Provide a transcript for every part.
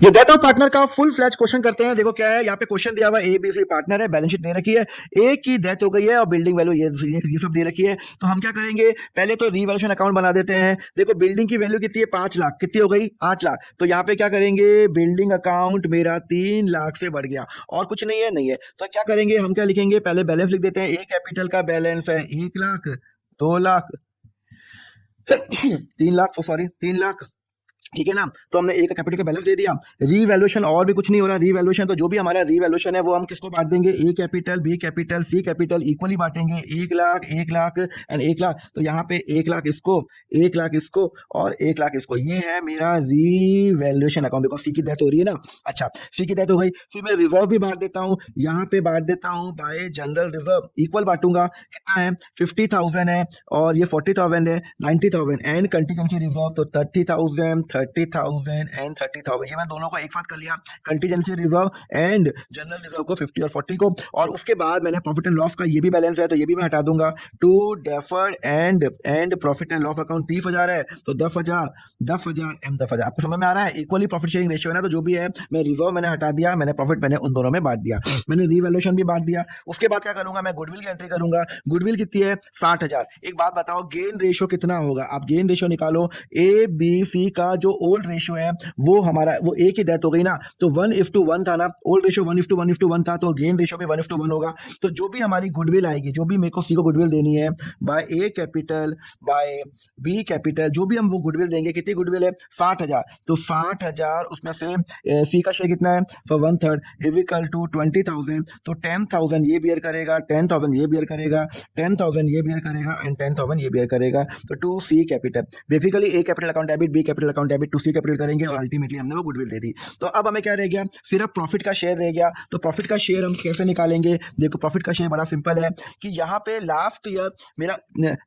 ये death of partner का full fledge question करते हैं। देखो क्या है, यहाँ पे क्वेश्चन दिया हुआ है, ए बी सी पार्टनर है, बैलेंस शीट दे रखी है, ए की डेथ हो गई है और बिल्डिंग वैल्यू ये सब दे रखी है। तो हम क्या करेंगे, पहले तो रीवैल्यूएशन अकाउंट बना देते हैं। देखो बिल्डिंग की वैल्यू कितनी है, 5 लाख, कितनी हो गई 8 लाख। तो यहाँ पे क्या करेंगे, बिल्डिंग अकाउंट मेरा 3 लाख से बढ़ गया और कुछ नहीं है। तो क्या करेंगे, हम क्या लिखेंगे, पहले बैलेंस लिख देते हैं। ए कैपिटल का बैलेंस है 1 लाख, 2 लाख, 3 लाख, सॉरी 3 लाख, ठीक है ना। तो हमने ए का कैपिटल का बैलेंस दे दिया। रीवैल्यूएशन और भी कुछ नहीं हो रहा, रीवैल्यूएशन तो जो भी हमारा रीवैल्यूएशन है वो हम किसको बांट देंगे, A capital B capital C capital equally बांटेंगे। 1 लाख 1 लाख एंड 1 लाख। तो यहाँ पे 1 लाख इसको, 1 लाख इसको और 1 लाख इसको। ये है मेरा रीवैल्यूएशन अकाउंट, बिकॉज सी की डेथ हो रही है ना। अच्छा, सी की डेथ हो गई, फिर मैं रिजर्व भी बांट देता हूँ। यहाँ पे बांट देता हूँ बाय जनरल रिजर्व, इक्वल बांटूंगा। कितना है, 50,000 है और ये 40,000 है, 90,000 एंड कंटीजेंसी रिजर्व तो 30,000, 30,000 एंड 30,000। ये मैं दोनों को एक साथ कर लिया, contingency reserve and general reserve को 50 और 40 को। और उसके बाद मैंने प्रॉफिट एंड लॉस का ये भी बैलेंस है तो ये भी मैं हटा दूंगा। To deferred and profit and loss account 30,000 है तो 10,000, 10,000 एंड 10,000। आपको समझ में आ रहा है, इक्वली प्रॉफिट शेयरिंग रेशियो है ना। तो जो भी है, मैं रिजर्व मैंने हटा दिया, मैंने प्रॉफिट मैंने उन दोनों में बांट दिया, मैंने रीवैल्यूएशन भी बांट दिया। उसके बाद क्या करूंगा, मैं गुडविल की एंट्री करूंगा। गुडविल कितनी है, 60,000। एक बात बताओ, गेन रेशियो कितना होगा, आप गेन रेशियो निकालो। ए बी सी का जो ओल्ड रेशियो है वो हमारा, वो ए की डेथ हो गई ना तो 1:1 था ना, ओल्ड रेशियो 1:1 था, तो गेन रेशियो भी 1:1 होगा। तो जो भी हमारी गुडविल आएगी, जो भी मेरे को सी को गुडविल देनी है by A capital by B capital, जो भी हम वो गुडविल देंगे, कितनी गुडविल है 60,000। तो 60,000 उसमें से सी का शेयर कितना है, फॉर 1/3 इक्वल टू 20,000। तो 10,000 ये बियर करेगा, 10,000 ये बियर करेगा, 10,000 ये बियर करेगा एंड 10,000 ये बियर करेगा। तो to C capital, basically A capital account debit, B capital account debit, to C capital करेंगे और अल्टीमेटली हमने वो गुडविल दे दी। तो अब हमें क्या रह गया, सिर्फ प्रॉफिट का शेयर रह गया। तो प्रॉफिट का शेयर हम कैसे निकालेंगे, देखो प्रॉफिट का शेयर बड़ा सिंपल है कि यहाँ पे लास्ट ईयर मेरा,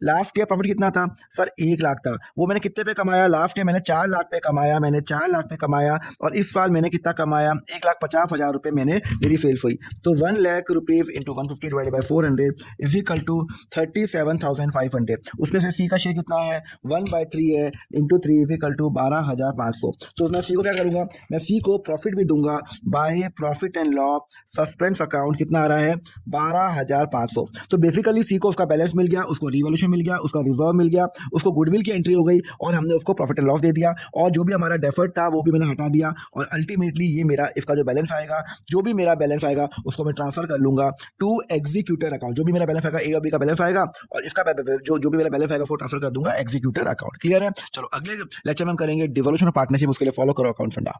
लास्ट ईयर प्रॉफिट कितना था सर, 1 लाख था। वो मैंने कितने पे कमाया, लास्ट ईयर मैंने 4 लाख पे कमाया, मैंने 4 लाख पे कमाया। और इस साल मैंने कितना कमाया, 1,50,000 रुपए मैंने, मेरी सेल्स हुई। तो 1,00,000 rupees into 150 divide by 400 is equal to 37,500। उसमें से सी का शेयर कितना है, 1/3 है, इंटू 3 इज इक्वल टू 12,500। तो मैं सी को क्या करूंगा, मैं सी को प्रॉफिट भी दूंगा by profit and loss suspense account. कितना आ रहा है, 12,500। तो बेसिकली सी को उसका बैलेंस मिल गया, उसको रिवॉल्यूशन मिल गया, उसका रिजर्व मिल गया, उसको गुडविल की एंट्री हो गई और हमने उसको प्रॉफिट एंड लॉस दे दिया। और जो भी हमारा डेफर्ड था वो भी मैंने हटा दिया। और अल्टीमेटली ये मेरा, इसका जो बैलेंस आएगा, जो भी मेरा बैलेंस आएगा उसको मैं ट्रांसफर कर लूंगा टू एग्जीक्यूटर अकाउंट। जो भी मेरा बैलेंस आएगा, ए और बी का बैलेंस आएगा और इसका जो भी मेरा बैलेंस आएगा उसको ट्रांसफर कर दूंगा एग्जीक्यूटर अकाउंट। क्लियर है। चलो अगले लेक्चर में हम करेंगे डिवोल्यूशन ऑफ पार्टनरशिप, उसके लिए फॉलो करो अकाउंट फंडा।